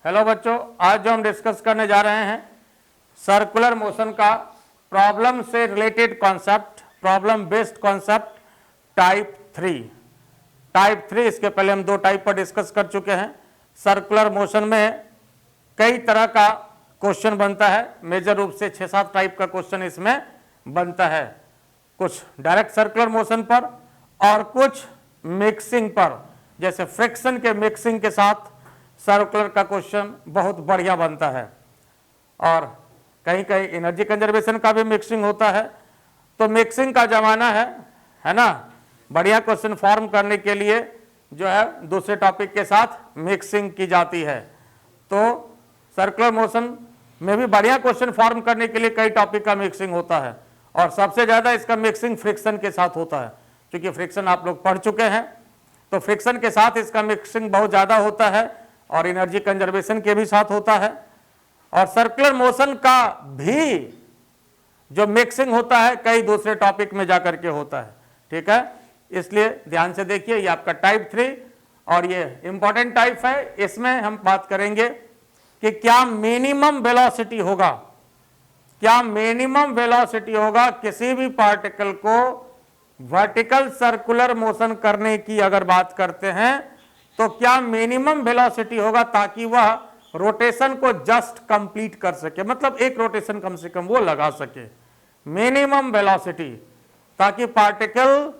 Hello बच्चों, आज जो हम डिस्कस करने जा रहे हैं सर्कुलर मोशन का प्रॉब्लम से related concept, problem based concept type 3। इसके पहले हम 2 टाइप पर डिस्कस कर चुके हैं। सर्कुलर मोशन में कई तरह का क्वेश्चन बनता है, मेजर रूप से 6-7 टाइप का क्वेश्चन इसमें बनता है। कुछ डायरेक्ट सर्कुलर मोशन पर और कुछ मिक्सिंग पर, जैसे फ्रिक्शन के मिक्सिंग के साथ सर्कुलर का क्वेश्चन बहुत बढ़िया बनता है। और कहीं कहीं एनर्जी कंजर्वेशन का भी मिक्सिंग होता है। तो मिक्सिंग का जमाना है ना। बढ़िया क्वेश्चन फॉर्म करने के लिए जो है दूसरे टॉपिक के साथ मिक्सिंग की जाती है। तो सर्कुलर मोशन में भी बढ़िया क्वेश्चन फॉर्म करने के लिए कई टॉपिक का मिक्सिंग होता है, और सबसे ज़्यादा इसका मिक्सिंग फ्रिक्शन के साथ होता है। क्योंकि फ्रिक्शन आप लोग पढ़ चुके हैं, तो फ्रिक्शन के साथ इसका मिक्सिंग बहुत ज़्यादा होता है और एनर्जी कंजर्वेशन के भी साथ होता है। और सर्कुलर मोशन का भी जो मिक्सिंग होता है कई दूसरे टॉपिक में जाकर के होता है। ठीक है, इसलिए ध्यान से देखिए, ये आपका टाइप 3 और ये इंपॉर्टेंट टाइप है। इसमें हम बात करेंगे कि क्या मिनिमम वेलोसिटी होगा, क्या मिनिमम वेलोसिटी होगा किसी भी पार्टिकल को वर्टिकल सर्कुलर मोशन करने की अगर बात करते हैं, तो क्या मिनिमम वेलोसिटी होगा ताकि वह रोटेशन को जस्ट कंप्लीट कर सके, मतलब एक रोटेशन कम से कम वो लगा सके। मिनिमम वेलोसिटी ताकि पार्टिकल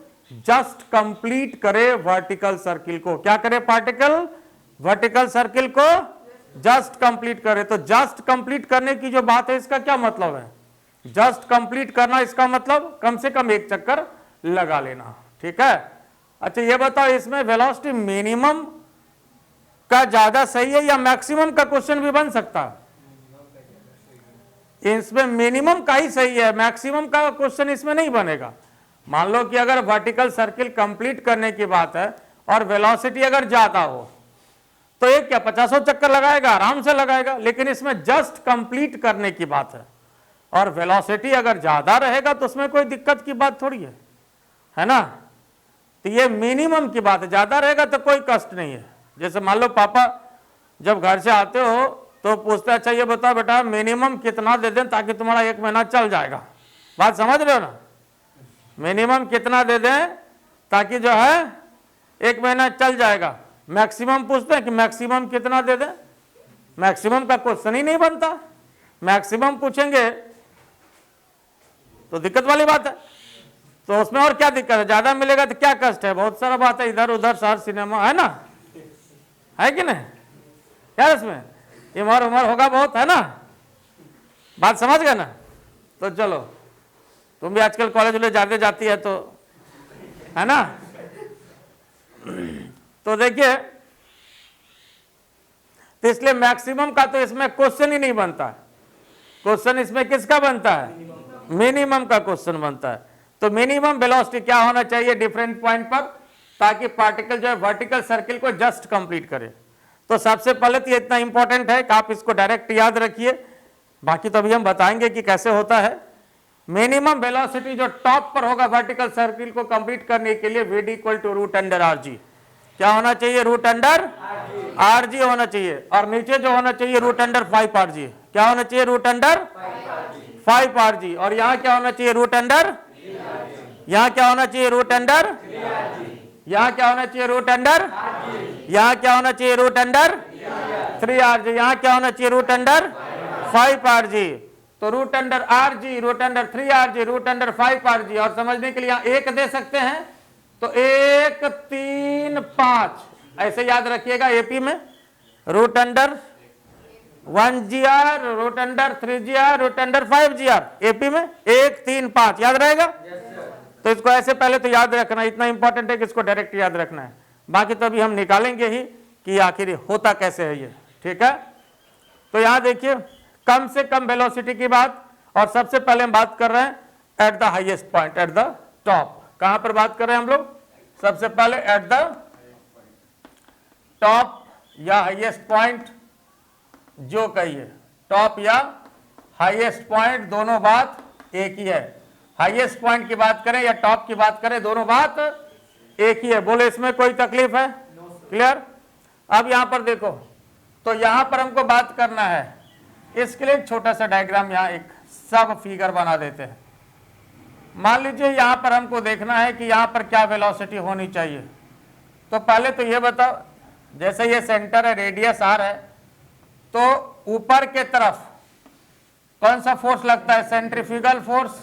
जस्ट कंप्लीट करे वर्टिकल सर्किल को। क्या करे पार्टिकल? वर्टिकल सर्किल को जस्ट कंप्लीट करे। तो जस्ट कंप्लीट करने की जो बात है, इसका क्या मतलब है? जस्ट कंप्लीट करना, इसका मतलब कम से कम एक चक्कर लगा लेना। ठीक है, अच्छा ये बताओ, इसमें वेलोसिटी मिनिमम का ज्यादा सही है या मैक्सिमम का क्वेश्चन भी बन सकता है? इसमें मिनिमम का ही सही है, मैक्सिमम का क्वेश्चन इसमें नहीं बनेगा। मान लो कि अगर वर्टिकल सर्किल कंप्लीट करने की बात है और वेलोसिटी अगर ज्यादा हो, तो ये क्या 50 चक्कर लगाएगा? आराम से लगाएगा। लेकिन इसमें जस्ट कंप्लीट करने की बात है और वेलोसिटी अगर ज्यादा रहेगा तो उसमें कोई दिक्कत की बात थोड़ी है ना। तो ये मिनिमम की बात है, ज्यादा रहेगा तो कोई कष्ट नहीं है। जैसे मान लो पापा जब घर से आते हो तो पूछते अच्छा ये बताओ बेटा मिनिमम कितना दे दें ताकि तुम्हारा 1 महीना चल जाएगा। बात समझ रहे हो ना? मिनिमम कितना दे दें ताकि जो है 1 महीना चल जाएगा। मैक्सिमम पूछते हैं कि मैक्सिमम कितना दे दें, मैक्सिमम का क्वेश्चन ही नहीं बनता। मैक्सिमम पूछेंगे तो दिक्कत वाली बात है। तो उसमें और क्या दिक्कत है? ज्यादा मिलेगा तो क्या कष्ट है? बहुत सारा बात है, इधर उधर शहर सिनेमा है ना, है कि नहीं? क्या इसमें इमर उमर होगा बहुत, है ना? बात समझ गए ना? तो चलो, तुम भी आजकल कॉलेज में ज्यादा जाती है तो, है ना? तो देखिए, तो इसलिए मैक्सिमम का तो इसमें क्वेश्चन ही नहीं बनता है। क्वेश्चन इसमें किसका बनता है? मिनिमम का क्वेश्चन बनता है। तो मिनिमम वेलोसिटी क्या होना चाहिए डिफरेंट पॉइंट पर, ताकि पार्टिकल जो है वर्टिकल सर्किल को जस्ट कंप्लीट करे। तो सबसे पहले तो ये इतना इंपॉर्टेंट है कि आप इसको डायरेक्ट याद रखिए, बाकी तो अभी हम बताएंगे कि कैसे होता है। मिनिमम वेलोसिटी जो टॉप पर होगा वर्टिकल सर्किल को कंप्लीट करने के लिए, VD = √R(g). क्या होना चाहिए? √R(g) होना चाहिए। और नीचे जो होना चाहिए √5R(g). क्या होना चाहिए? √5R(g). और यहाँ क्या होना चाहिए? यहाँ क्या होना चाहिए? यहाँ क्या होना चाहिए? यहाँ क्या होना चाहिए? √3R(g). यहाँ क्या होना चाहिए? √5R(g). तो √R(g), √3R(g), √5R(g). और समझने के लिए यहाँ 1 दे सकते हैं, तो 1, 3, 5 ऐसे याद रखिएगा। एपी में √1gr, √3gr, √5gr। एपी में 1, 3, 5 याद रहेगा। तो इसको ऐसे पहले तो याद रखना, इतना इंपॉर्टेंट है कि इसको डायरेक्ट याद रखना है। बाकी तो अभी हम निकालेंगे ही कि आखिर होता कैसे है ये। ठीक है, तो यहां देखिए कम से कम वेलोसिटी की बात, और सबसे पहले हम बात कर रहे हैं at the highest point, at the top. कहां पर बात कर रहे हैं हम लोग? सबसे पहले एट द टॉप या हाईएस्ट पॉइंट, जो कहिए टॉप या हाईएस्ट पॉइंट, दोनों बात एक ही है। हाईएस्ट पॉइंट की बात करें या टॉप की बात करें, दोनों बात एक ही है। बोले इसमें कोई तकलीफ है? क्लियर? अब यहां पर देखो, तो यहां पर हमको बात करना है, इसके लिए एक छोटा सा डायग्राम यहां एक सब फिगर बना देते हैं। मान लीजिए यहां पर हमको देखना है कि यहां पर क्या वेलोसिटी होनी चाहिए। तो पहले तो ये बताओ, जैसे ये सेंटर है, रेडियस आर है, तो ऊपर के तरफ कौन सा फोर्स लगता है? Centrifugal force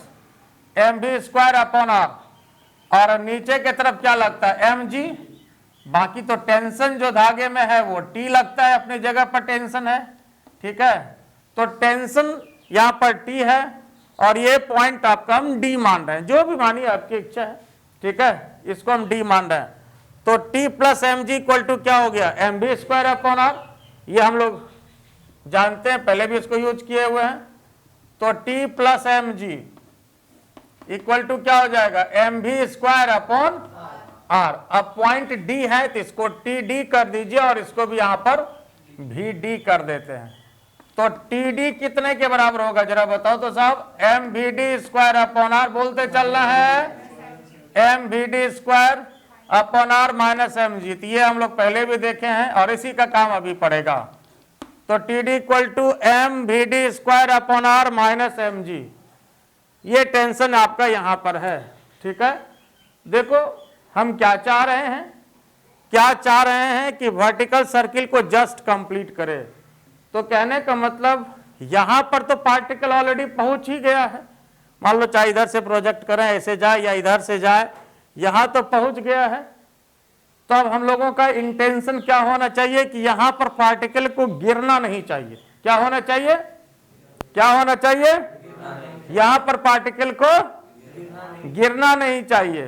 mv² upon are, और नीचे के तरफ क्या लगता है? mg। बाकी तो टेंशन जो धागे में है वो T लगता है, अपनी जगह पर टेंशन है, ठीक है। तो टेंशन यहां पर T है और ये पॉइंट आपका हम D मान रहे हैं, जो भी मानिए आपकी इच्छा है, ठीक है, इसको हम D मान रहे हैं। तो T plus mg equal to क्या हो गया? mv² upon are. ये हम लोग जानते हैं, पहले भी इसको यूज किए हुए हैं। तो T plus mg equal to क्या हो जाएगा? mv² upon R. अब पॉइंट D है तो इसको TD कर दीजिए और इसको भी यहां पर VD कर देते हैं। तो TD कितने के बराबर होगा जरा बताओ तो साहब? mvd² अपॉन आर, बोलते चलना है, mvd² upon R minus mg। तो ये हम लोग पहले भी देखे हैं और इसी का काम अभी पड़ेगा। तो TD equal to mvd² upon R minus mg। ये टेंशन आपका यहां पर है, ठीक है। देखो हम क्या चाह रहे हैं, क्या चाह रहे हैं कि वर्टिकल सर्किल को जस्ट कंप्लीट करे। तो कहने का मतलब यहां पर तो पार्टिकल ऑलरेडी पहुंच ही गया है। मान लो चाहे इधर से प्रोजेक्ट करें, ऐसे जाए या इधर से जाए, यहां तो पहुंच गया है। तो अब हम लोगों का इंटेंशन क्या होना चाहिए कि यहां पर पार्टिकल को गिरना नहीं चाहिए। क्या होना चाहिए? क्या होना चाहिए? यहां पर पार्टिकल को गिरना नहीं चाहिए।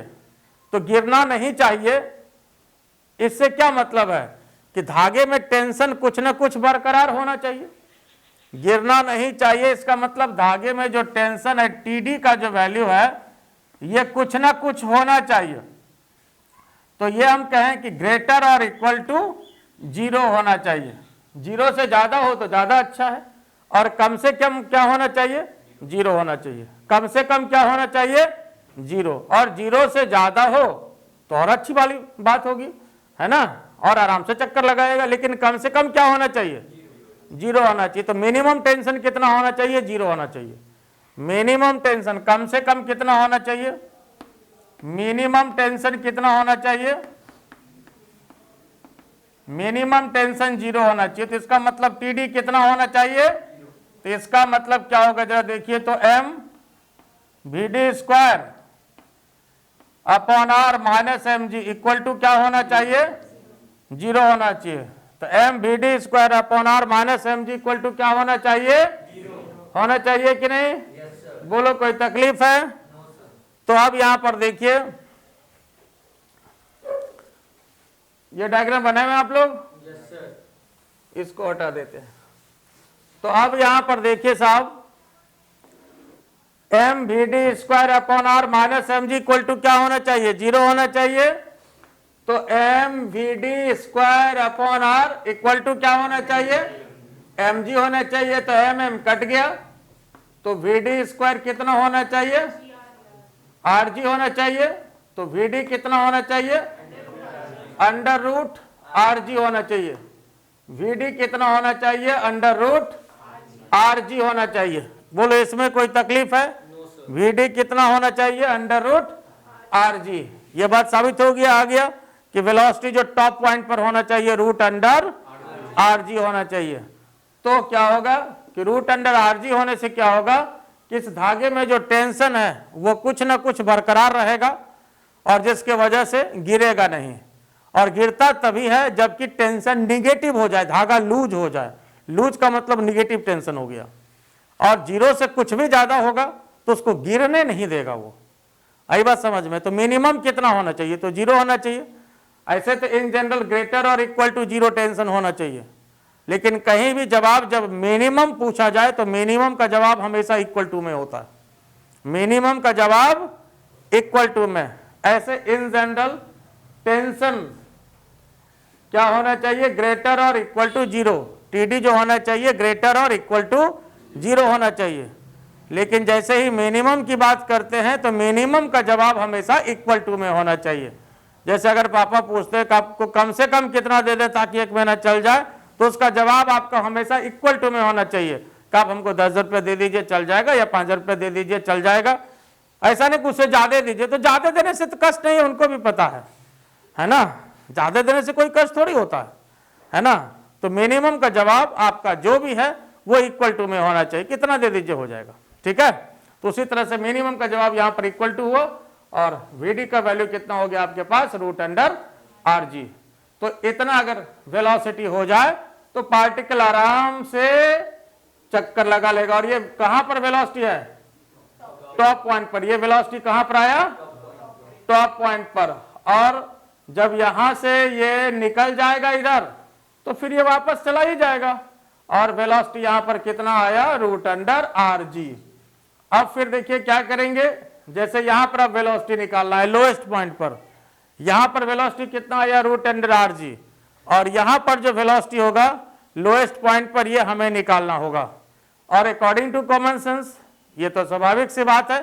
तो गिरना नहीं चाहिए, इससे क्या मतलब है कि धागे में टेंशन कुछ ना कुछ बरकरार होना चाहिए। गिरना नहीं चाहिए, इसका मतलब धागे में जो टेंशन है TD का जो वैल्यू है ये कुछ ना कुछ होना चाहिए। तो ये हम कहें कि ग्रेटर और इक्वल टू 0 होना चाहिए। 0 से ज्यादा हो तो ज्यादा अच्छा है, और कम से कम क्या होना चाहिए? 0 होना चाहिए। कम से कम क्या होना चाहिए? 0। और 0 से ज्यादा हो तो और अच्छी वाली बात होगी, है ना, और आराम से चक्कर लगाएगा। लेकिन कम से कम क्या होना चाहिए? 0 होना चाहिए। तो मिनिमम टेंशन कितना होना चाहिए? 0 होना चाहिए। मिनिमम टेंशन कम से कम कितना होना चाहिए? मिनिमम टेंशन कितना होना चाहिए? मिनिमम टेंशन 0 होना चाहिए। तो इसका मतलब TD कितना होना चाहिए? तो इसका मतलब क्या होगा जरा देखिए तो, mvd² upon R minus mg equal to क्या होना चाहिए? 0 होना चाहिए। तो mvd² upon R minus mg equal to क्या होना चाहिए? 0 होना चाहिए कि नहीं? बोलो कोई तकलीफ है? तो अब यहां पर देखिए, ये डायग्राम बनाए हुए आप लोग? इसको हटा देते हैं। तो अब यहां पर देखिए साहब, mvd² upon R minus mg equal to क्या होना चाहिए? 0 होना चाहिए। तो mvd² upon are equal to क्या होना चाहिए? mg होना चाहिए। तो mm कट गया, तो vd² कितना होना चाहिए? rg होना चाहिए। तो vd कितना होना चाहिए? अंडर रूट rg होना चाहिए। vd कितना होना चाहिए? अंडर रूट rg होना चाहिए। बोलो इसमें कोई तकलीफ है? vd कितना होना चाहिए? Under root rg। ये बात साबित हो गया, आ गया कि वेलोसिटी जो टॉप पॉइंट पर होना चाहिए रूट अंडर rg होना चाहिए। तो क्या होगा कि रूट अंडर rg होने से क्या होगा कि इस धागे में जो टेंशन है वो कुछ ना कुछ बरकरार रहेगा, और जिसके वजह से गिरेगा नहीं। और गिरता तभी है जबकि टेंशन निगेटिव हो जाए, धागा लूज हो जाए। लूज का मतलब निगेटिव टेंशन हो गया, और 0 से कुछ भी ज्यादा होगा तो उसको गिरने नहीं देगा वो। आई बात समझ में? तो मिनिमम कितना होना चाहिए? तो 0 होना चाहिए। ऐसे तो इन जनरल ग्रेटर और इक्वल टू 0 टेंशन होना चाहिए, लेकिन कहीं भी जवाब जब मिनिमम पूछा जाए तो मिनिमम का जवाब हमेशा इक्वल टू में होता है। मिनिमम का जवाब इक्वल टू में। ऐसे इन जनरल टेंशन क्या होना चाहिए? ग्रेटर और इक्वल टू 0। TD जो होना चाहिए ग्रेटर और इक्वल टू 0 होना चाहिए। लेकिन जैसे ही मिनिमम की बात करते हैं तो मिनिमम का जवाब हमेशा इक्वल टू में होना चाहिए। जैसे अगर पापा पूछते हैं कि आपको कम से कम कितना दे दें ताकि 1 महीना चल जाए, तो उसका जवाब आपका हमेशा इक्वल टू में होना चाहिए कि आप हमको 10 रुपये दे दीजिए चल जाएगा, या 5 रुपये दे दीजिए चल जाएगा। ऐसा नहीं कि उससे ज़्यादा दीजिए, तो ज़्यादा देने से तो कष्ट नहीं है, उनको भी पता है ना, ज़्यादा देने से कोई कष्ट थोड़ी होता है ना। तो मिनिमम का जवाब आपका जो भी है वो इक्वल टू में होना चाहिए, कितना दे दीजिए हो जाएगा, ठीक है। तो उसी तरह से मिनिमम का जवाब यहाँ पर इक्वल टू हुआ, और वीडी का वैल्यू कितना हो गया आपके पास, √r(g). तो इतना अगर वेलोसिटी हो जाए तो पार्टिकल आराम से चक्कर लगा लेगा। और ये कहां पर वेलोसिटी है, टॉप पॉइंट पर। ये वेलोसिटी कहां पर आया, टॉप पॉइंट पर। और जब यहां से ये निकल जाएगा इधर तो फिर ये वापस चला ही जाएगा, और वेलोसिटी यहां पर कितना आया, √r(g). अब फिर देखिए क्या करेंगे, जैसे यहां पर अब वेलोसिटी निकालना है लोएस्ट पॉइंट पर, यहां पर वेलोसिटी कितना आया, √r(g), और यहां पर जो वेलोसिटी होगा लोएस्ट पॉइंट पर ये हमें निकालना होगा। और अकॉर्डिंग टू कॉमन सेंस ये तो स्वाभाविक सी बात है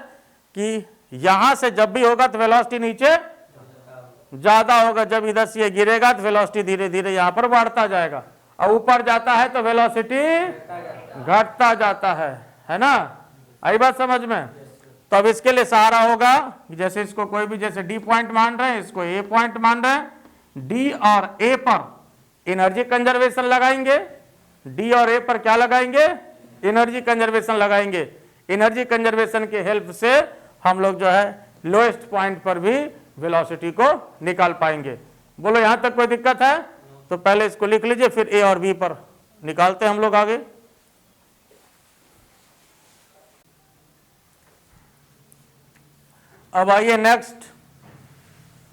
कि यहां से जब भी होगा तो वेलोसिटी नीचे ज्यादा होगा, जब इधर से ये गिरेगा तो वेलोसिटी धीरे धीरे यहां पर बढ़ता जाएगा, और ऊपर जाता है तो वेलोसिटी घटता जाता है ना। आई बात समझ में। तो अब इसके लिए सहारा होगा, जैसे इसको कोई भी जैसे डी पॉइंट मान रहे हैं, इसको ए पॉइंट मान रहे हैं, डी और ए पर एनर्जी कंजर्वेशन लगाएंगे, डी और ए पर क्या लगाएंगे, एनर्जी कंजर्वेशन लगाएंगे। एनर्जी कंजर्वेशन के हेल्प से हम लोग जो है लोएस्ट पॉइंट पर भी वेलोसिटी को निकाल पाएंगे। बोलो यहां तक कोई दिक्कत है? तो पहले इसको लिख लीजिए, फिर ए और बी पर निकालते हैं हम लोग आगे। अब आइए नेक्स्ट।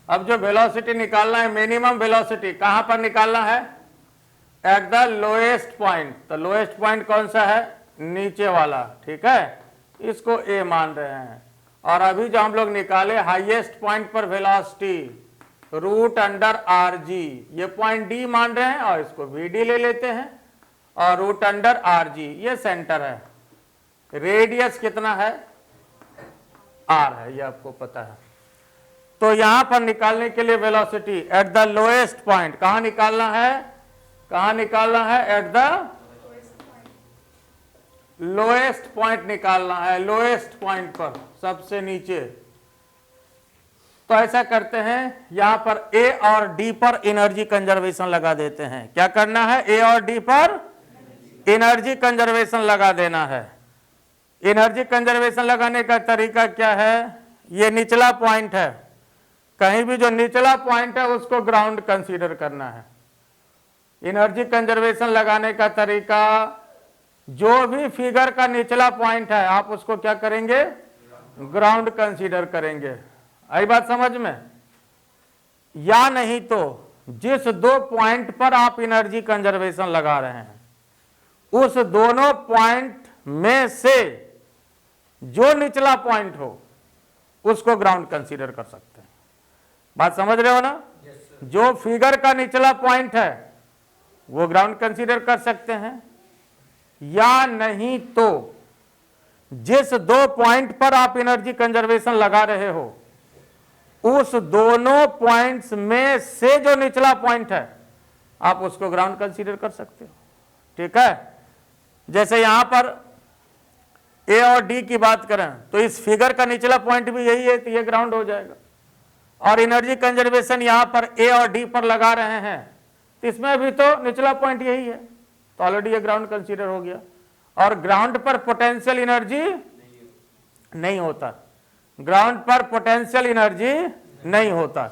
अब जो वेलोसिटी निकालना है, मिनिमम वेलोसिटी कहां पर निकालना है, एट द लोएस्ट पॉइंट। तो लोएस्ट पॉइंट कौन सा है, नीचे वाला, ठीक है, इसको ए मान रहे हैं। और अभी जो हम लोग निकाले हाईएस्ट पॉइंट पर वेलोसिटी √r(g), ये पॉइंट डी मान रहे हैं और इसको vd ले लेते हैं, और √r(g) ये सेंटर है। रेडियस कितना है, r है, ये आपको पता है। तो यहां पर निकालने के लिए velocity at the lowest point कहां निकालना है, कहां निकालना है, एट द लोएस्ट पॉइंट निकालना है, लोएस्ट पॉइंट पर, सबसे नीचे। तो ऐसा करते हैं, यहां पर ए और डी पर एनर्जी कंजर्वेशन लगा देते हैं। क्या करना है, ए और डी पर एनर्जी कंजर्वेशन लगा देना है। एनर्जी कंजर्वेशन लगाने का तरीका क्या है, ये निचला पॉइंट है, कहीं भी जो निचला पॉइंट है उसको ग्राउंड कंसीडर करना है। एनर्जी कंजर्वेशन लगाने का तरीका, जो भी फिगर का निचला पॉइंट है आप उसको क्या करेंगे, ग्राउंड कंसीडर करेंगे। आई बात समझ में। या नहीं तो जिस दो पॉइंट पर आप एनर्जी कंजर्वेशन लगा रहे हैं उस दोनों पॉइंट में से जो निचला पॉइंट हो उसको ग्राउंड कंसीडर कर सकते हैं। बात समझ रहे हो ना। जो फिगर का निचला पॉइंट है वो ग्राउंड कंसीडर कर सकते हैं, या नहीं तो जिस दो पॉइंट पर आप एनर्जी कंजर्वेशन लगा रहे हो उस दोनों पॉइंट्स में से जो निचला पॉइंट है आप उसको ग्राउंड कंसीडर कर सकते हो, ठीक है। जैसे यहां पर ए और डी की बात करें तो इस फिगर का निचला पॉइंट भी यही है, तो ये ग्राउंड हो जाएगा। और एनर्जी कंजर्वेशन यहां पर ए और डी पर लगा रहे हैं तो इसमें भी तो निचला पॉइंट यही है, तो ऑलरेडी ये ग्राउंड कंसीडर हो गया। और ग्राउंड पर पोटेंशियल एनर्जी नहीं होता, ग्राउंड पर पोटेंशियल एनर्जी नहीं होता,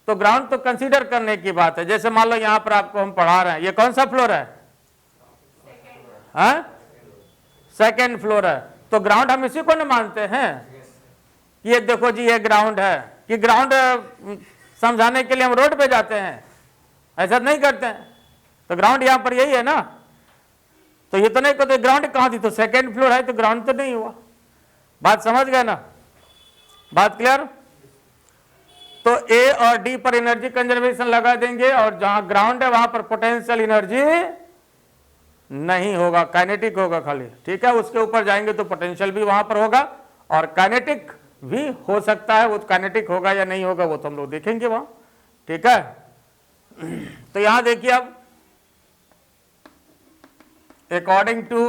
तो ग्राउंड तो कंसीडर करने की बात है। जैसे मान लो यहां पर आपको हम पढ़ा रहे हैं, ये कौन सा फ्लोर है, सेकेंड फ्लोर है, तो ग्राउंड हम इसी को न मानते हैं। ये देखो जी ये ग्राउंड है, कि ग्राउंड समझाने के लिए हम रोड पे जाते हैं, ऐसा नहीं करते हैं। तो ग्राउंड यहां पर यही है ना, तो ये तो नहीं कहते ग्राउंड कहां थी, तो सेकेंड फ्लोर है तो ग्राउंड तो नहीं हुआ। बात समझ गए ना, बात क्लियर। तो ए और डी पर एनर्जी कंजर्वेशन लगा देंगे, और जहां ग्राउंड है वहां पर पोटेंशियल एनर्जी नहीं होगा, काइनेटिक होगा खाली, ठीक है। उसके ऊपर जाएंगे तो पोटेंशियल भी वहां पर होगा और काइनेटिक भी हो सकता है, वो काइनेटिक होगा या नहीं होगा वो तो हम लोग देखेंगे वहां, ठीक है। तो यहां देखिए अब according to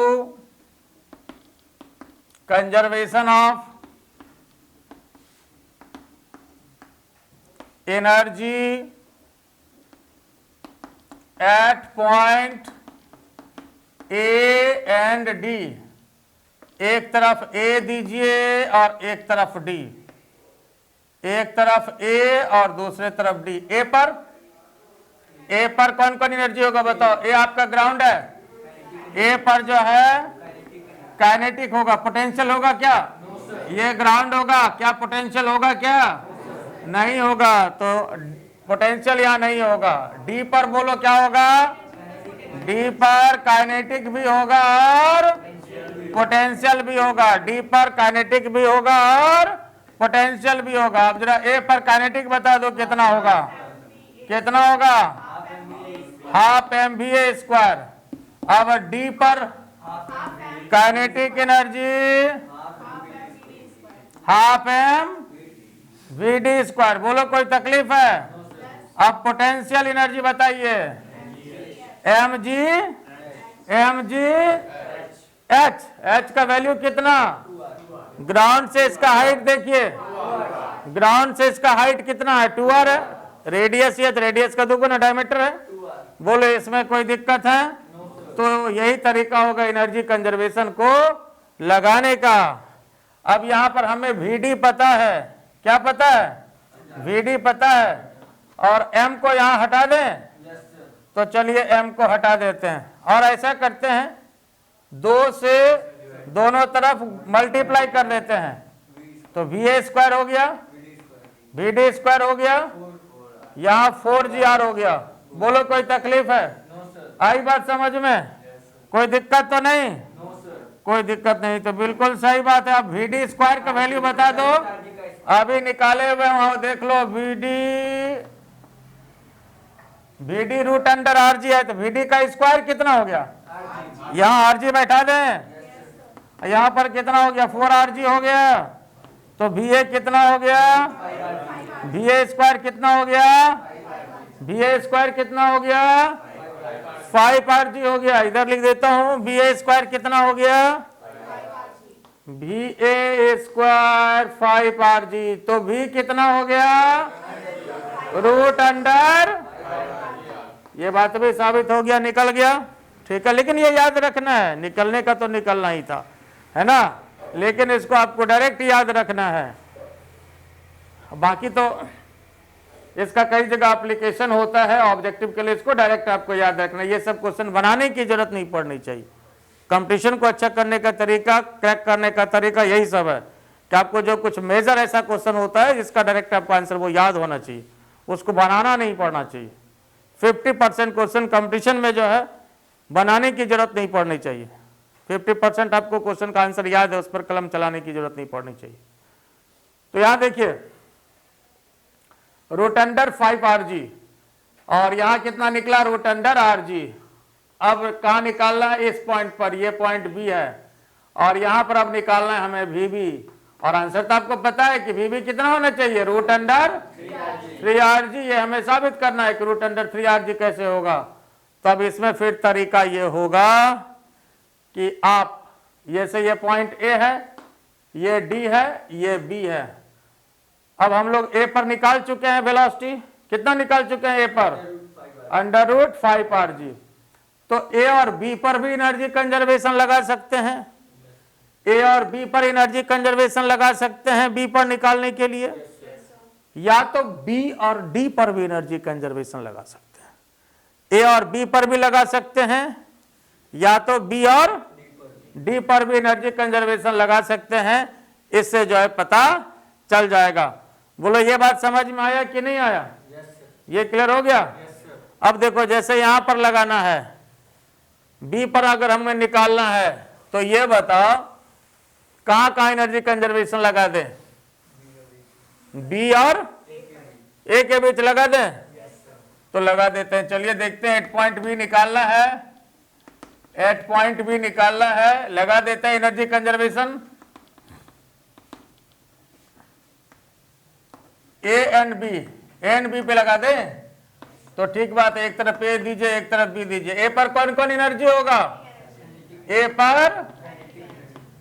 conservation of energy at point A and D, एक तरफ A दीजिए और एक तरफ D, एक तरफ A और दूसरे तरफ D। A पर कौन कौन एनर्जी होगा बताओ? A आपका ग्राउंड है, A पर जो है काइनेटिक होगा, पोटेंशियल होगा क्या? ये ग्राउंड होगा, क्या पोटेंशियल होगा क्या? नहीं होगा, तो पोटेंशियल यहाँ नहीं होगा। डी पर बोलो क्या होगा? डी पर काइनेटिक भी होगा और पोटेंशियल भी होगा। डी पर काइनेटिक भी होगा और पोटेंशियल भी होगा। अब जरा ए पर काइनेटिक बता दो कितना होगा? कितना होगा? Half MVA square. अब डी पर kinetic energy half MVD square. बोलो कोई तकलीफ है? अब पोटेंशियल एनर्जी बताइए। H का वैल्यू कितना? ग्राउंड से इसका हाइट देखिए, ग्राउंड से इसका हाइट कितना है? 2r है। रेडियस ये तो रेडियस का दुगुना डायमीटर है। बोलो इसमें कोई दिक्कत है? तो यही तरीका होगा एनर्जी कंजर्वेशन को लगाने का। अब यहां पर हमें VD पता है, क्या पता है? VD पता है, और M को यहां हटा दें तो चलिए M को हटा देते हैं और ऐसा करते हैं, 2 से दोनों तरफ मल्टीप्लाई कर देते हैं तो VA स्क्वायर हो गया, VD स्क्वायर हो गया, यहाँ 4GR हो गया। बोलो कोई तकलीफ है? आई बात समझ में? कोई दिक्कत तो नहीं? कोई दिक्कत नहीं, तो बिल्कुल सही बात है। अब VD स्क्वायर का वैल्यू बता दो, अभी निकाले हुए वहां देख लो। VD रूट अंडर RG है, तो VD का स्क्वायर कितना हो गया? यहाँ RG बैठा दें, यहाँ पर कितना हो गया? 4RG हो गया। तो VA कितना हो गया? VA स्क्वायर कितना हो गया? VA स्क्वायर कितना हो गया? 5RG हो गया। इधर लिख देता हूं, VA स्क्वायर कितना हो गया? VA square 5RG। तो V कितना हो गया? रूट अंडर, ये बात भी साबित हो गया, निकल गया। ठीक है, लेकिन ये याद रखना है, निकलने का तो निकलना ही था, है ना, लेकिन इसको आपको डायरेक्ट याद रखना है। बाकी तो इसका कई जगह एप्लीकेशन होता है ऑब्जेक्टिव के लिए, इसको डायरेक्ट आपको याद रखना है। ये सब क्वेश्चन बनाने की जरूरत नहीं पड़नी चाहिए। कंपटीशन को अच्छा करने का तरीका, क्रैक करने का तरीका यही सब है कि आपको जो कुछ मेजर ऐसा क्वेश्चन होता है जिसका डायरेक्ट आपको आंसर वो याद होना चाहिए, उसको बनाना नहीं पड़ना चाहिए। 50% क्वेश्चन कंपटीशन में जो है बनाने की जरूरत नहीं पड़नी चाहिए। 50% आपको क्वेश्चन का आंसर याद है, उस पर कलम चलाने की जरूरत नहीं पड़नी चाहिए। तो यहां देखिए, रूट अंडर 5RG और यहां कितना निकला? Root under RG। अब कहां निकालना है? इस पॉइंट पर, ये पॉइंट B है, और यहां पर अब निकालना है हमें VB। और आंसर तो आपको पता है कि VB कितना होना चाहिए? Root under 3RG। ये हमें साबित करना है कि रूट अंडर 3RG कैसे होगा। तब इसमें फिर तरीका ये होगा कि आप जैसे ये पॉइंट A है, ये D है, ये B है। अब हम लोग A पर निकाल चुके हैं वेलोसिटी, कितना निकाल चुके हैं A पर? Under root 5RG। तो A और B पर भी एनर्जी कंजर्वेशन लगा सकते हैं, A और B पर एनर्जी कंजर्वेशन लगा सकते हैं B पर निकालने के लिए, या तो B और D पर भी एनर्जी कंजर्वेशन लगा सकते हैं। A और B पर भी लगा सकते हैं, या तो B और D पर भी एनर्जी कंजर्वेशन लगा सकते हैं। इससे जो है पता चल जाएगा। बोलो ये बात समझ में आया कि नहीं आया? ये क्लियर हो गया? अब देखो, जैसे यहां पर लगाना है, B पर अगर हमें निकालना है, तो ये बताओ कहां कहां एनर्जी कंजर्वेशन लगा दें? B और A के बीच लगा दें? तो लगा देते हैं। चलिए देखते हैं, 8 पॉइंट B निकालना है, 8 पॉइंट B निकालना है, लगा देते हैं energy conservation. A and B, A and B पे लगा दें तो ठीक बात है। एक तरफ A दीजिए, एक तरफ B दीजिए। A पर कौन कौन एनर्जी होगा? ए पर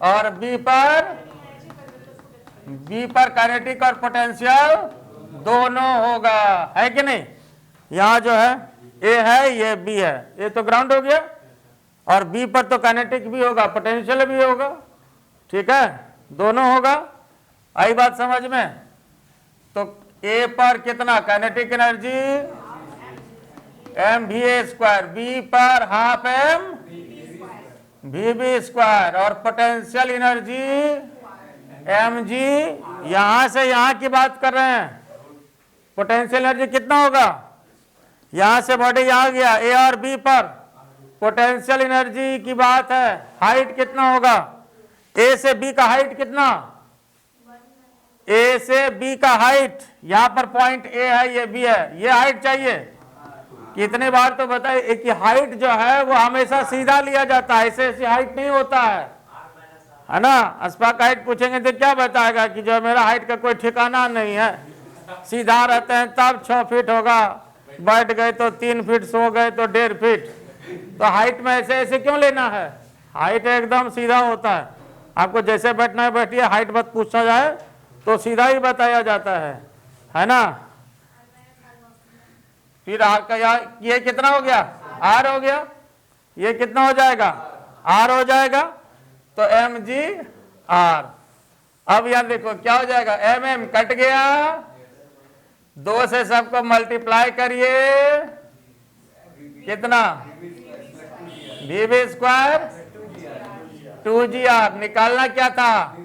और बी पर काइनेटिक और पोटेंशियल दोनों होगा, है कि नहीं। यहां जो है ए है, ये बी है, ए तो ग्राउंड हो गया, और बी पर तो काइनेटिक भी होगा, पोटेंशियल भी होगा, ठीक है, दोनों होगा। आई बात समझ में। तो ए पर कितना kinetic energy M V A square, B पर half M V B square, और पोटेंशियल एनर्जी एम जी, यहां से यहां की बात कर रहे हैं। पोटेंशियल एनर्जी कितना होगा, यहां से बॉडी यहां गया, ए और बी पर पोटेंशियल एनर्जी की बात है। हाइट कितना होगा, ए से बी का हाइट कितना, ए से बी का हाइट, यहां पर पॉइंट ए है, ये बी है, ये हाइट चाहिए। कितने बार तो बताइए कि हाइट जो है वो हमेशा सीधा लिया जाता है, ऐसे ऐसी हाइट नहीं होता है ना। अस्पा का हाइट पूछेंगे तो क्या बताएगा कि जो मेरा हाइट का कोई ठिकाना नहीं है, सीधा रहते हैं तब 6 फीट होगा, बैठ गए तो 3 फीट, सो गए तो 1.5 फीट। तो हाइट में ऐसे ऐसे क्यों लेना है, हाइट एकदम सीधा होता है। आपको जैसे बैठना है बैठिए, हाइट मत पूछा जाए तो सीधा ही बताया जाता है ना। फिर आर का ये कितना हो गया, आर हो गया, ये कितना हो जाएगा, आर हो जाएगा, तो एम जी आर। अब यहां देखो क्या हो जाएगा, एम एम कट गया, 2 से सबको मल्टीप्लाई करिए, कितना वी बी स्क्वायर 2GR। निकालना क्या था,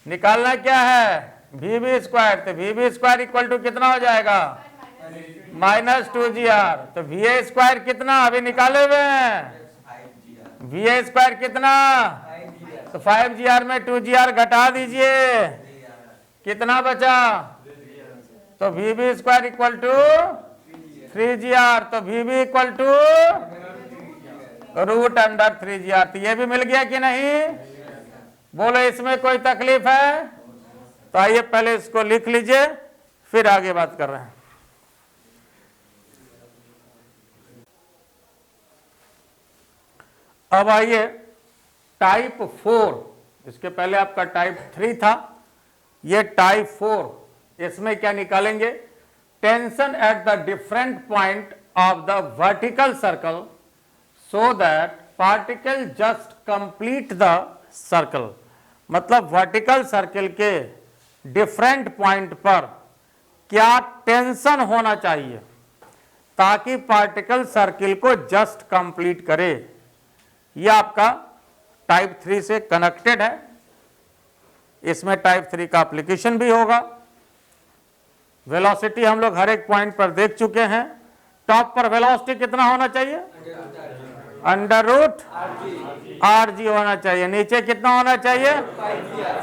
निकालना क्या है, वी बी स्क्वायर। तो V B square equal to कितना हो जाएगा, -2GR। तो वी ए स्क्वायर कितना अभी निकाले हुए हैं, वी ए स्क्वायर कितना, तो 5GR में 2GR घटा दीजिए, कितना बचा, तो V B square equal to 3GR। तो V B equal to √3GR। तो ये भी मिल गया कि नहीं, बोलो इसमें कोई तकलीफ है। तो आइए पहले इसको लिख लीजिए, फिर आगे बात कर रहे हैं। अब आइए टाइप 4, इसके पहले आपका टाइप 3 था, ये टाइप 4। इसमें क्या निकालेंगे, tension at the different point of the vertical circle so that particle just complete the circle. मतलब वर्टिकल सर्कल के डिफरेंट पॉइंट पर क्या टेंशन होना चाहिए ताकि पार्टिकल सर्किल को जस्ट कंप्लीट करे। यह आपका टाइप 3 से कनेक्टेड है, इसमें टाइप 3 का एप्लीकेशन भी होगा। वेलोसिटी हम लोग हर एक पॉइंट पर देख चुके हैं। टॉप पर वेलोसिटी कितना होना चाहिए, √RG होना चाहिए। नीचे कितना होना चाहिए,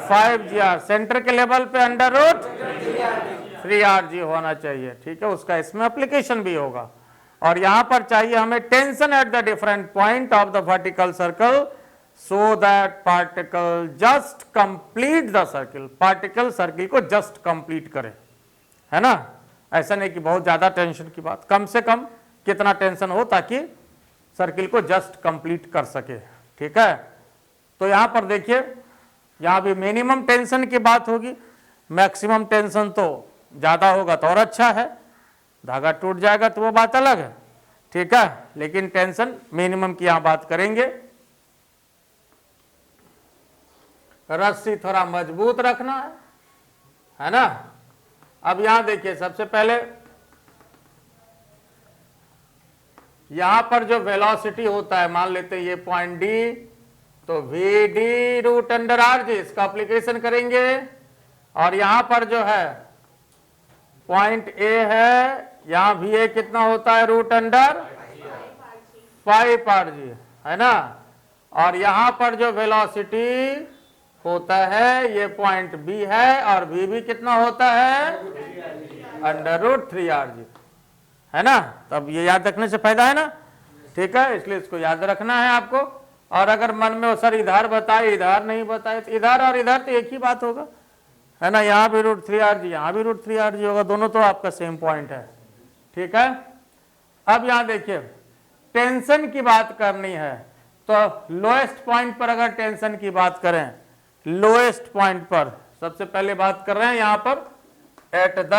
5GR। सेंटर के लेवल पे √3RG होना चाहिए, ठीक है। उसका इसमें एप्लीकेशन भी होगा। और यहां पर चाहिए हमें tension at the different point of the vertical circle so that particle just complete the circle. Particle circle को जस्ट कंप्लीट करे, है ना। ऐसा नहीं कि बहुत ज्यादा टेंशन की बात, कम से कम कितना टेंशन हो ताकि सर्किल को जस्ट कंप्लीट कर सके, ठीक है। तो यहां पर देखिए, यहां भी मिनिमम टेंशन की बात होगी, मैक्सिमम टेंशन तो ज्यादा होगा तो और अच्छा है, धागा टूट जाएगा तो वो बात अलग है, ठीक है। लेकिन टेंशन मिनिमम की यहां बात करेंगे। रस्सी थोड़ा मजबूत रखना है ना। अब यहां देखिए, सबसे पहले यहां पर जो वेलोसिटी होता है, मान लेते हैं ये पॉइंट डी, तो वी डी √RG, इसका एप्लीकेशन करेंगे। और यहां पर जो है पॉइंट ए है, यहां भी ए कितना होता है, √5RG, है ना। और यहां पर जो वेलोसिटी होता है, ये पॉइंट बी है, और बी भी कितना होता है, √3RG, है ना। तब ये याद रखने से फायदा है ना, ठीक है। इसलिए इसको याद रखना है आपको। और अगर मन में वो सर इधर बताए इधर नहीं बताए, तो इधर और इधर तो एक ही बात होगा, है ना। यहाँ भी √3RG, यहाँ भी √3RG होगा, दोनों तो आपका सेम पॉइंट है, ठीक है। अब यहाँ देखिए टेंशन की बात करनी है, तो तो लोएस्ट पॉइंट पर अगर टेंशन की बात करें, लोएस्ट पॉइंट पर सबसे पहले बात कर रहे हैं यहां पर एट द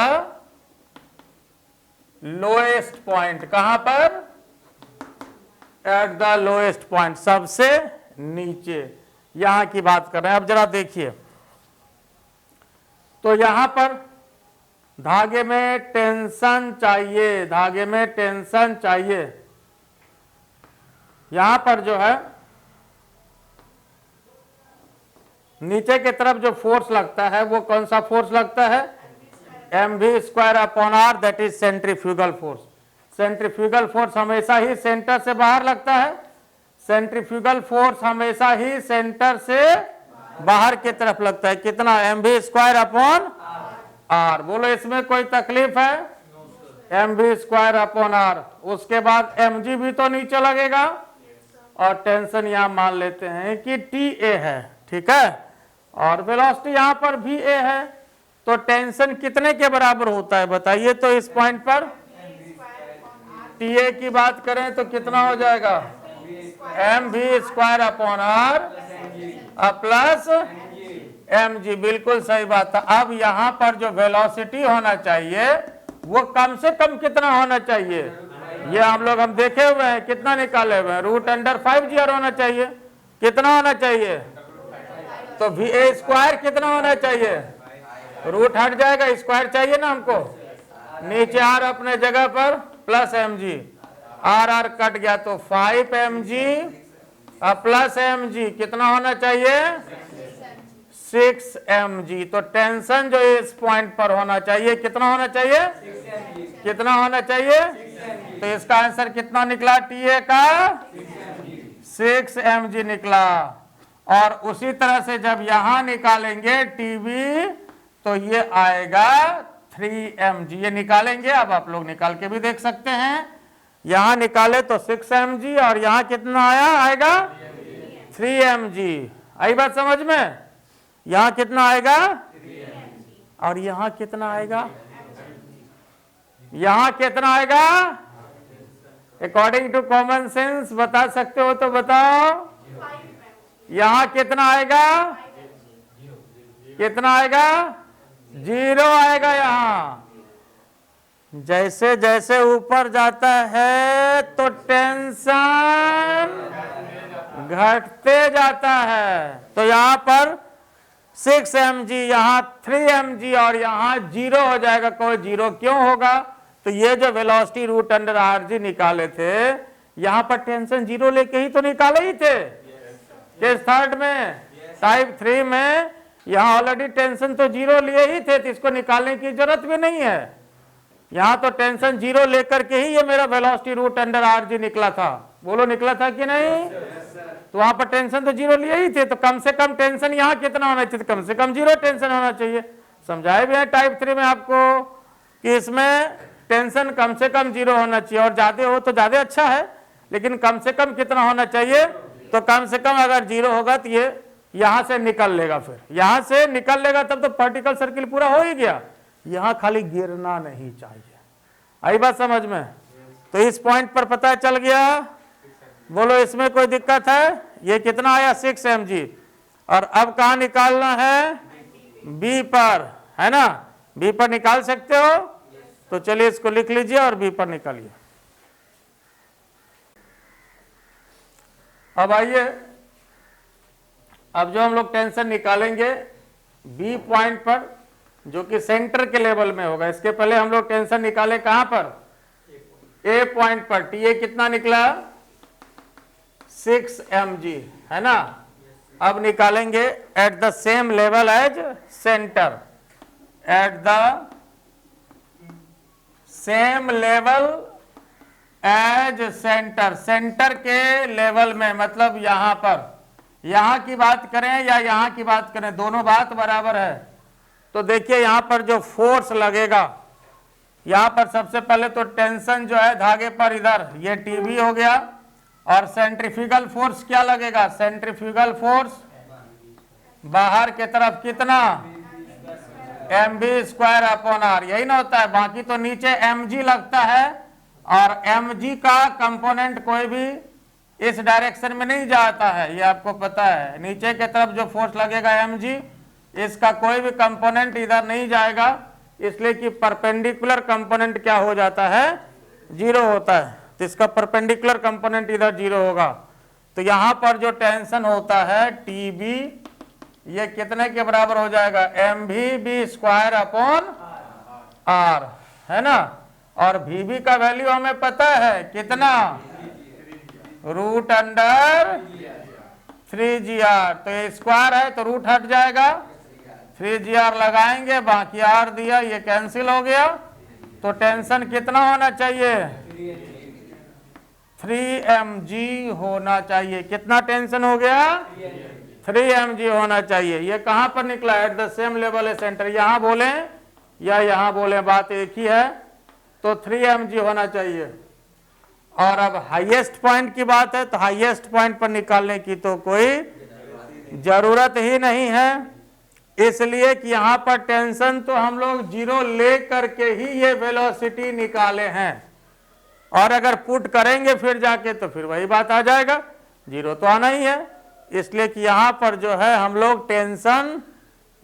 लोएस्ट पॉइंट, कहां पर? एट द लोएस्ट पॉइंट, सबसे नीचे, यहां की बात कर रहे हैं। अब जरा देखिए, तो यहां पर धागे में टेंशन चाहिए, धागे में टेंशन चाहिए। यहां पर जो है नीचे की तरफ जो फोर्स लगता है वो कौन सा फोर्स लगता है? mv² upon r, that is centrifugal force. Centrifugal force हमेशा ही सेंटर से बाहर लगता है, सेंट्रीफ्यूगल फोर्स हमेशा ही सेंटर से बाहर की तरफ लगता है। कितना? mv² upon r। बोलो इसमें कोई तकलीफ है? mv² upon r। उसके बाद mg भी तो नीचे लगेगा और टेंशन यहां मान लेते हैं कि TA है, ठीक है, और वेलोसिटी यहां पर VA है। तो टेंशन कितने के बराबर होता है बताइए? तो इस पॉइंट पर TA की बात करें तो कितना हो जाएगा? mv² upon r plus mg। बिल्कुल सही बात है। अब यहां पर जो वेलोसिटी होना चाहिए वो कम से कम कितना होना चाहिए? ये हम देखे हुए हैं, कितना निकाले हुए हैं, √5gr होना चाहिए। कितना होना चाहिए? तो VA² कितना होना चाहिए? रूट हट जाएगा, स्क्वायर चाहिए ना हमको, नीचे r अपने जगह पर प्लस mg, r कट गया तो 5mg प्लस mg कितना होना चाहिए? 6mg। तो टेंशन जो इस पॉइंट पर होना चाहिए कितना होना चाहिए? कितना होना चाहिए? तो इसका आंसर कितना निकला? TA का 6mg निकला। और उसी तरह से जब यहां निकालेंगे TB तो ये आएगा 3mg। ये निकालेंगे, अब आप लोग निकाल के भी देख सकते हैं। यहां निकाले तो 6mg और यहां कितना आएगा? 3mg। आई बात समझ में? यहां कितना आएगा और यहां कितना आएगा? यहां कितना आएगा? अकॉर्डिंग टू कॉमन सेंस बता सकते हो तो बताओ। यहां कितना आएगा? कितना आएगा? 0 आएगा। यहां जैसे जैसे ऊपर जाता है तो टेंशन घटते जाता है। तो यहां पर 6mg, यहां 3mg और यहां 0 हो जाएगा। कोई 0 क्यों होगा? तो ये जो वेलोसिटी √r(g) निकाले थे, यहां पर टेंशन 0 लेके ही तो निकाले ही थे। केस थर्ड में, टाइप 3 में यहां ऑलरेडी टेंशन तो 0 लिए ही थे, तो इसको निकालने की जरूरत भी नहीं है। यहां तो टेंशन 0 लेकर के ही ये मेरा वेलोसिटी √r(g) निकला था। बोलो निकला था कि नहीं? तो वहां पर टेंशन तो 0 लिए ही थे, तो कम से कम टेंशन यहां कितना होना चाहिए? कम से कम 0 टेंशन होना चाहिए। समझाए भी है टाइप 3 में आपको कि इसमें टेंशन कम से कम 0 होना चाहिए, और ज्यादा हो तो ज्यादा अच्छा है, लेकिन कम से कम कितना होना चाहिए? तो कम से कम अगर 0 होगा तो ये यहां से निकल लेगा, फिर यहां से निकल लेगा तब तो पार्टिकल सर्किल पूरा हो ही गया। यहां खाली गिरना नहीं चाहिए। आई बात समझ में? तो इस पॉइंट पर पता चल गया। बोलो इसमें कोई दिक्कत है? ये कितना आया? 6mg। और अब कहां निकालना है? B पर, है ना? B पर निकाल सकते हो तो चलिए इसको लिख लीजिए और B पर निकालिए। अब आइए, अब जो हम लोग टेंशन निकालेंगे B पॉइंट पर, जो कि सेंटर के लेवल में होगा। इसके पहले हम लोग टेंशन निकाले कहां पर? A पॉइंट पर। TA कितना निकला? 6mg, है ना? अब निकालेंगे at the same level as centre, at the same level as centre. Centre के लेवल में मतलब यहां पर, यहां की बात करें या यहां की बात करें, दोनों बात बराबर है। तो देखिए यहां पर जो फोर्स लगेगा, यहां पर सबसे पहले तो टेंशन जो है धागे पर, इधर ये TB हो गया, और सेंट्रीफ्यूगल फोर्स क्या लगेगा? सेंट्रीफ्यूगल फोर्स बाहर की तरफ कितना? mv² अपॉन r, यही ना होता है। बाकी तो नीचे mg लगता है, और mg का कंपोनेंट कोई भी इस डायरेक्शन में नहीं जाता है, ये आपको पता है। नीचे की तरफ जो फोर्स लगेगा mg, इसका कोई भी कंपोनेंट इधर नहीं जाएगा, इसलिए कि परपेंडिकुलर कंपोनेंट क्या हो जाता है, 0 होता है। तो इसका परपेंडिकुलर कंपोनेंट इधर 0 होगा। तो यहाँ पर जो टेंशन होता है TB, ये कितने के बराबर हो जाएगा, mv² अपॉन r, है ना। और Vb का वैल्यू हमें पता है कितना, √3gr। तो ये स्क्वायर है तो रूट हट जाएगा, 3gr लगाएंगे, बाकी r दिया, ये कैंसिल हो गया। तो टेंशन कितना होना चाहिए, 3mg होना चाहिए। कितना टेंशन हो गया, 3mg होना चाहिए। ये कहां पर निकला, eight the same level A centre, यहां बोले या यहां बोले, बात एक ही है। तो 3mg होना चाहिए। और अब हाईएस्ट पॉइंट की बात है, तो हाईएस्ट पॉइंट पर निकालने की तो कोई जरूरत ही नहीं है, इसलिए कि यहां पर टेंशन तो हम लोग 0 ले करके ही ये वेलोसिटी निकाले हैं। और अगर पुट करेंगे फिर जाके तो फिर वही बात आ जाएगा, 0 तो आना ही है। इसलिए कि यहां पर जो है हम लोग टेंशन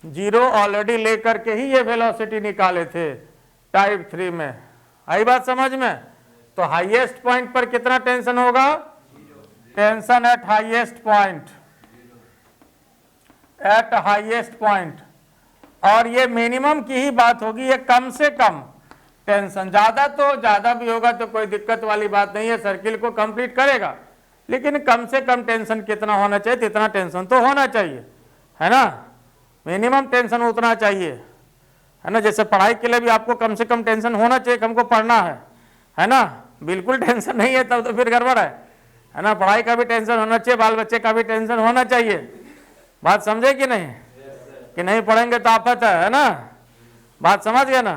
0 ऑलरेडी ले करके ही ये वेलोसिटी निकाले थे टाइप 3 में। आई बात समझ में। तो हाईएस्ट पॉइंट पर कितना टेंशन होगा, tension at highest point, eight highest point. और ये मिनिमम की ही बात होगी, ये कम से कम टेंशन, ज्यादा तो ज्यादा भी होगा तो कोई दिक्कत वाली बात नहीं है, सर्किल को कंप्लीट करेगा। लेकिन कम से कम टेंशन कितना होना चाहिए, इतना टेंशन तो होना चाहिए, है ना। मिनिमम टेंशन उतना चाहिए, है ना। जैसे पढ़ाई के लिए भी आपको कम से कम टेंशन होना चाहिए, हमको पढ़ना है ना। बिल्कुल टेंशन नहीं है तब तो फिर गड़बड़ है ना। पढ़ाई का भी टेंशन होना चाहिए, बाल बच्चे का भी टेंशन होना चाहिए। बात समझे कि नहीं, कि नहीं पढ़ेंगे तो आफत है ना। बात समझ गए ना।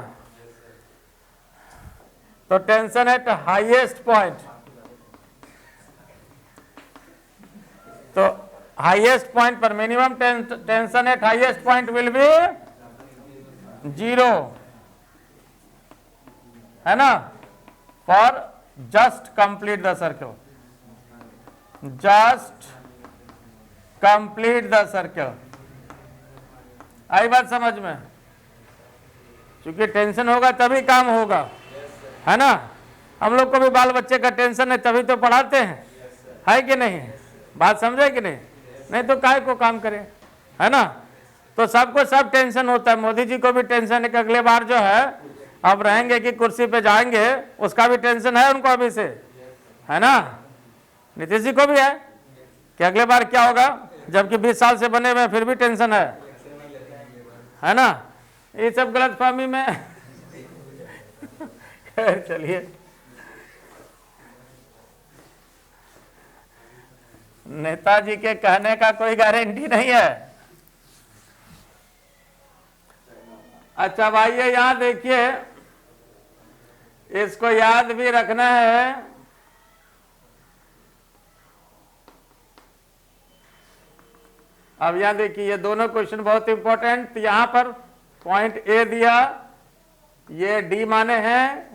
तो टेंशन एट हाईएस्ट पॉइंट, तो हाईएस्ट पॉइंट पर minimum tension at highest point will be 0, है ना, for just complete the circle, just complete the circle. आई बात समझ में। क्योंकि टेंशन होगा तभी काम होगा, है ना। हम लोग को भी बाल बच्चे का टेंशन है तभी तो पढ़ाते हैं, है कि नहीं। बात समझे कि नहीं, नहीं तो काहे को काम करें, है ना। तो सबको सब टेंशन होता है। मोदी जी को भी टेंशन है कि अगले बार जो है अब रहेंगे कि कुर्सी पे जाएंगे, उसका भी टेंशन है उनको अभी से, है ना। नीतीश जी को भी है कि अगले बार क्या होगा, जबकि 20 साल से बने हुए फिर भी टेंशन है ना। ये सब गलतफहमी में चलिए, नेताजी के कहने का कोई गारंटी नहीं है। अच्छा भाई, ये यहां देखिए, इसको याद भी रखना है। अब यहां देखिए, ये दोनों क्वेश्चन बहुत इंपॉर्टेंट। यहां पर पॉइंट ए दिया, ये डी माने हैं,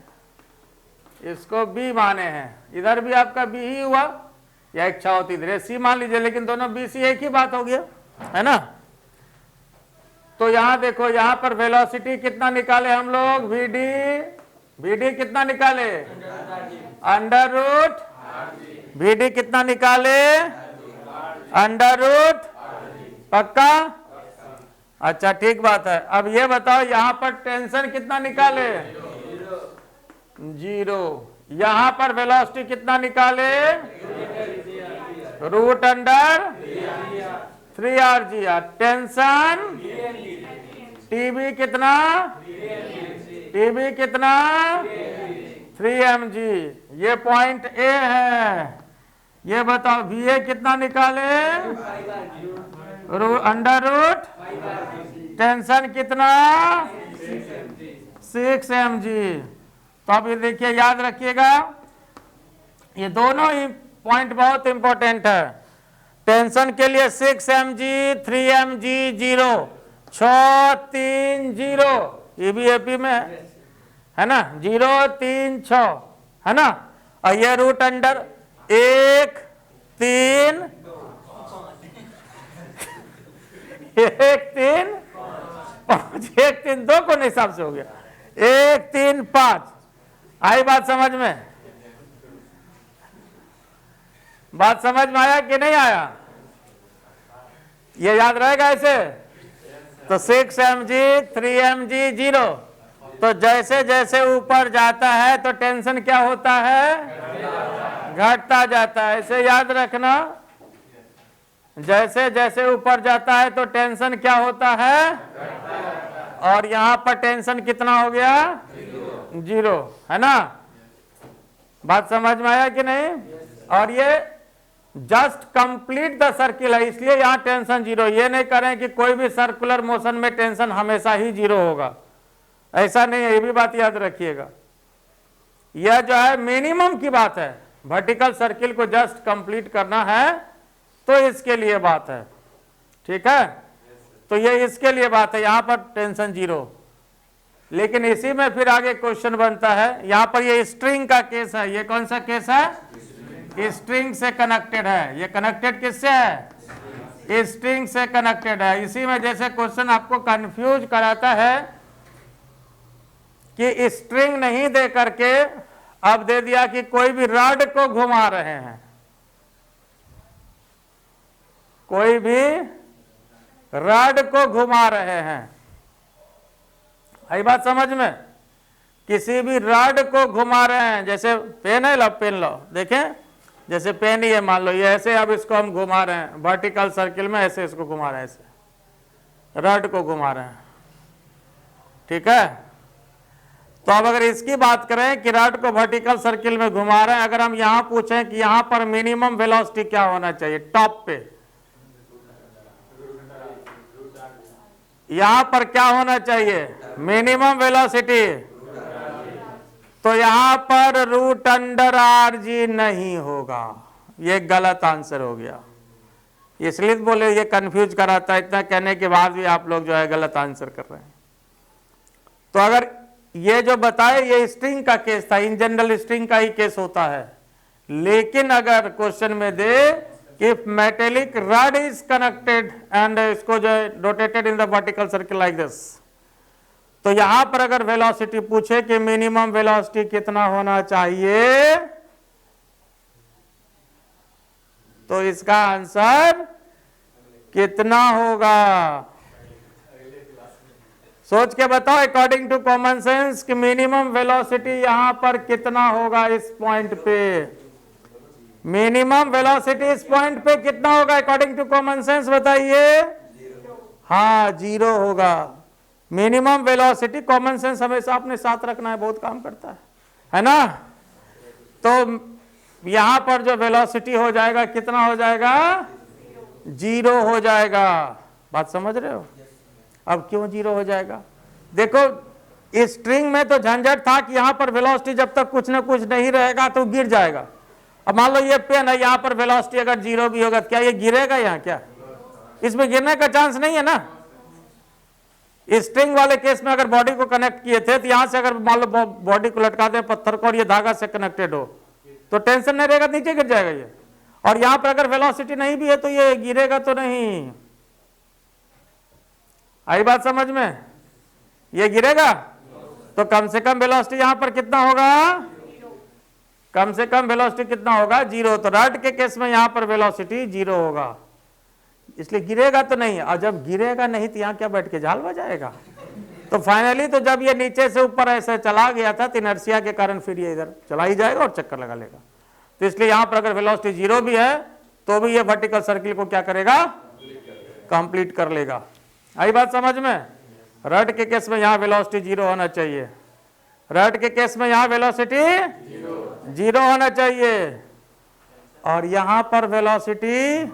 इसको बी माने हैं, इधर भी आपका बी ही हुआ, या इच्छा होती इधर सी मान लीजिए, लेकिन दोनों बी सी एक ही बात हो गया, है ना। तो यहां देखो, यहां पर वेलोसिटी कितना निकाले हम लोग, वीडी कितना निकाले, अंडर रूट, वीडी कितना निकाले, अंडर रूट, पक्का। अच्छा ठीक बात है। अब ये बताओ, यहां पर टेंशन कितना निकाले, 0। यहां पर वेलोसिटी कितना निकाले, root under 3rgr। Tension TB कितना, टीबी कितना, 3mg। ये पॉइंट ए है। ये बताओ वीए कितना निकाले, अंडर रूट, टेंशन कितना, 6mg। तो अब ये देखिए, याद रखिएगा, ये दोनों ही पॉइंट बहुत इंपॉर्टेंट है। टेंशन के लिए 6mg, 3mg, 0, 6, 3, 0, ये भी एपी में है ना, 0, 3, 6, है ना। और ये रूट अंडर 1, 3 1 3 5 1 3 2 कौन हिसाब से हो गया 1 3 5। आई बात समझ में? बात समझ में आया कि नहीं आया? ये याद रहेगा ऐसे। तो 6 mg 3 mg 0। तो जैसे जैसे ऊपर जाता है तो टेंशन क्या होता है? घटता जाता है। इसे याद रखना, जैसे जैसे ऊपर जाता है तो टेंशन क्या होता है? और यहां पर टेंशन कितना हो गया? 0, है ना? बात समझ में आया कि नहीं? और ये जस्ट कंप्लीट द सर्किल है, इसलिए यहां टेंशन 0। ये नहीं करें कि कोई भी सर्कुलर मोशन में टेंशन हमेशा ही 0 होगा, ऐसा नहीं है। ये भी बात याद रखिएगा। यह जो है मिनिमम की बात है, वर्टिकल सर्किल को जस्ट कंप्लीट करना है तो इसके लिए बात है, ठीक है? तो ये इसके लिए बात है, यहां पर टेंशन 0। लेकिन इसी में फिर आगे क्वेश्चन बनता है। यहां पर ये स्ट्रिंग का केस है। ये कौन सा केस है? स्ट्रिंग से कनेक्टेड है। ये कनेक्टेड किससे है? स्ट्रिंग से कनेक्टेड है। इसी में जैसे क्वेश्चन आपको कंफ्यूज कराता है कि स्ट्रिंग नहीं दे करके अब दे दिया कि कोई भी रॉड को घुमा रहे हैं, कोई भी रॉड को घुमा रहे हैं। आई बात समझ में? किसी भी रॉड को घुमा रहे हैं। जैसे पेन है, लो पेन लो, देखें जैसे पेन ही है, मान लो ये ऐसे, अब इसको हम घुमा रहे हैं वर्टिकल सर्किल में, ऐसे इसको घुमा रहे हैं, ऐसे रॉड को घुमा रहे हैं, ठीक है? तो अब अगर इसकी बात करें कि रॉड को वर्टिकल सर्किल में घुमा रहे हैं, अगर हम यहां पूछें कि यहां पर मिनिमम वेलोसिटी क्या होना चाहिए टॉप पे, यहां पर क्या होना चाहिए? Minimum velocity. तो यहां पर रूट अंडर RG नहीं होगा, ये गलत आंसर हो गया। इसलिए बोले ये कंफ्यूज कराता है, इतना कहने के बाद भी आप लोग जो है गलत आंसर कर रहे हैं। तो अगर ये जो बताए ये स्ट्रिंग का केस था, इन जनरल स्ट्रिंग का ही केस होता है। लेकिन अगर क्वेश्चन में they if metallic rod is connected and इसको जो है rotated in the vertical circle like this, तो यहां पर अगर वेलोसिटी पूछे कि मिनिमम वेलोसिटी कितना होना चाहिए, तो इसका आंसर कितना होगा? सोच के बताओ अकॉर्डिंग टू कॉमन सेंस कि मिनिमम वेलोसिटी यहां पर कितना होगा? इस पॉइंट पे मिनिमम वेलोसिटी इस पॉइंट पे कितना होगा अकॉर्डिंग टू कॉमन सेंस? बताइए। हाँ, 0 होगा। मिनिमम वेलोसिटी, कॉमन सेंस हमेशा अपने साथ रखना है, बहुत काम करता है ना? तो यहां पर जो वेलोसिटी हो जाएगा कितना हो जाएगा? 0 हो जाएगा। बात समझ रहे हो? अब क्यों 0 हो जाएगा? देखो इस स्ट्रिंग में तो झंझट था कि यहां पर वेलोसिटी जब तक कुछ ना कुछ नहीं रहेगा तो गिर जाएगा। अब मान लो ये पेन है, यहां पर वेलोसिटी अगर 0 भी होगा, क्या ये गिरेगा? यहाँ क्या इसमें गिरने का चांस नहीं है ना। स्ट्रिंग वाले केस में अगर बॉडी को कनेक्ट किए थे तो यहां से अगर मान लो बॉडी को लटका दें पत्थर को और ये धागा से कनेक्टेड हो तो टेंशन नहीं रहेगा, नीचे गिर जाएगा ये। और यहां पर अगर वेलोसिटी नहीं भी है तो ये गिरेगा तो नहीं। आई बात समझ में? ये गिरेगा तो कम से कम वेलोसिटी यहां पर कितना होगा? कम से कम वेलोसिटी कितना होगा? 0। तो रॉड के केस में यहां पर वेलोसिटी 0 होगा, इसलिए गिरेगा तो नहीं। और जब गिरेगा नहीं तो यहां क्या बैठ के झाल बजाएगा? तो फाइनली तो जब ये नीचे से ऊपर ऐसे चला गया था तो इनर्शिया के कारण फिर ये इधर चला ही जाएगा और चक्कर लगा लेगा। तो इसलिए यहां पर अगर वेलोसिटी 0 भी है तो भी ये वर्टिकल सर्किल को क्या करेगा? कंप्लीट कर लेगा। आई बात समझ में? रॉड के केस में यहां वेलोसिटी 0 होना चाहिए। रॉड के केस में यहां वेलोसिटी 0 होना चाहिए और यहां पर वेलोसिटी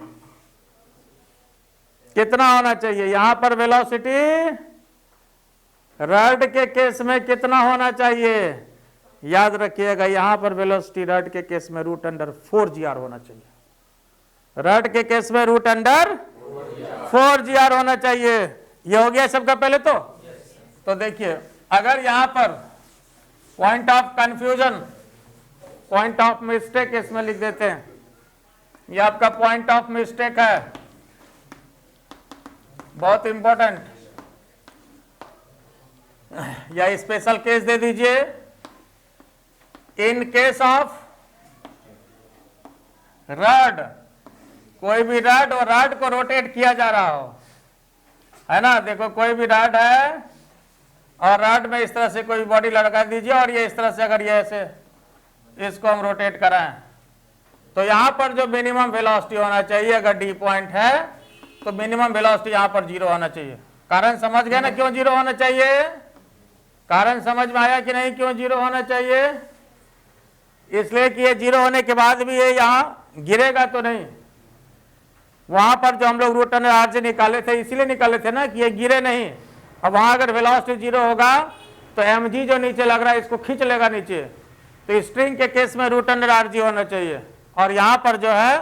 कितना होना चाहिए? यहां पर वेलोसिटी रॉड के केस में कितना होना चाहिए? याद रखिएगा, यहां पर वेलोसिटी रॉड के केस में रूट अंडर 4GR होना चाहिए। रॉड के केस में रूट अंडर 4GR होना चाहिए। ये हो गया सबका पहले तो देखिए, अगर यहां पर point of confusion, point of mistake इसमें लिख देते हैं। ये आपका पॉइंट ऑफ मिस्टेक है, बहुत इंपॉर्टेंट। या स्पेशल केस दे दीजिए, इन केस ऑफ रड, कोई भी रड और रड को रोटेट किया जा रहा हो, है ना। देखो कोई भी रड है और रड में इस तरह से कोई बॉडी लगा दीजिए और ये इस तरह से, अगर ये ऐसे इसको हम रोटेट कराएं तो यहां पर जो मिनिमम वेलोसिटी होना चाहिए, अगर डी पॉइंट है तो मिनिमम वेलोसिटी यहां पर 0 होना चाहिए। कारण समझ गए ना क्यों 0 होना चाहिए? कारण समझ में आया कि नहीं क्यों 0 होना चाहिए? इसलिए कि ये 0 होने के बाद भी ये यहां गिरेगा तो नहीं। वहां पर जो हम लोग रूट अंडर आर से निकाले थे, इसीलिए निकाले थे ना कि ये गिरे नहीं। अब वहां अगर वेलोसिटी 0 होगा तो mg जो नीचे लग रहा है इसको खींच लेगा नीचे, तो स्ट्रिंग के केस में रूट अंडर आर जी होना चाहिए। और यहां पर जो है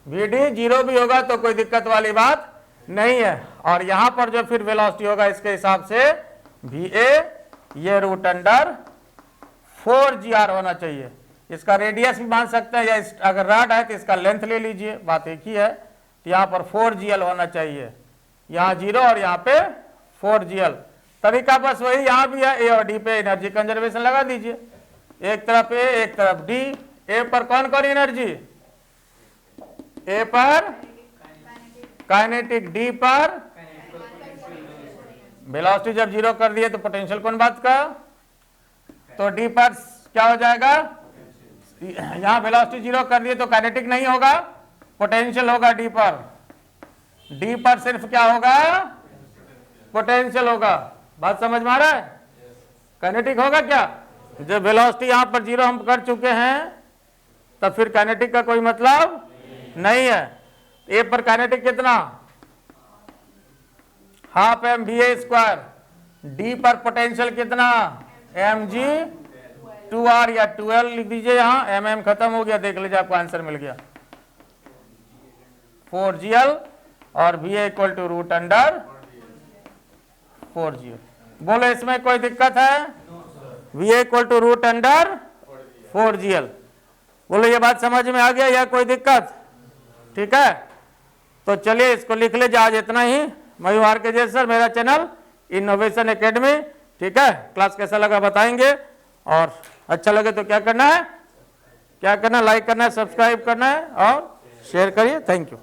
vd 0 भी होगा तो कोई दिक्कत वाली बात नहीं है। और यहां पर जो फिर वेलोसिटी होगा इसके हिसाब से va ये रूट अंडर 4gr होना चाहिए। इसका रेडियस भी मान सकते हैं, या अगर रड है तो इसका लेंथ ले लीजिए, बात एक ही है। तो यहाँ पर 4gl होना चाहिए, यहाँ 0 और यहाँ पे 4gl। तरीका बस वही यहाँ भी है, ए और डी पे एनर्जी कंजर्वेशन लगा दीजिए, एक तरफ ए एक तरफ डी। ए पर कौन कौन एनर्जी? ए पर काइनेटिक, डी पर वेलोसिटी। जब 0 कर दिए तो पोटेंशियल कौन बात का? तो डी पर क्या हो जाएगा? यहां वेलोसिटी 0 कर दिए तो काइनेटिक नहीं होगा, पोटेंशियल होगा डी पर। डी पर सिर्फ क्या होगा? पोटेंशियल होगा। बात समझ में आ रहा है? काइनेटिक होगा क्या? जब वेलोसिटी यहां पर 0 हम कर चुके हैं तब फिर काइनेटिक का कोई मतलब नहीं है। ए पर काइनेटिक कितना? Half M V A square. D पर पोटेंशियल कितना? mg 2r या 12 लिख दीजिए, यहां mm खत्म हो गया, देख लीजिए आपको आंसर मिल गया 4gl और va equal to root under 4gl। बोलो इसमें कोई दिक्कत है? va equal to root under 4gl। बोलो ये बात समझ में आ गया या कोई दिक्कत? ठीक है, तो चलिए इसको लिख लीजिए। आज इतना ही। मयूर आर के सर, मेरा चैनल इनोवेशन एकेडमी। ठीक है, क्लास कैसा लगा बताएंगे, और अच्छा लगे तो क्या करना है, लाइक करना है, सब्सक्राइब करना है और शेयर करिए। Thank you.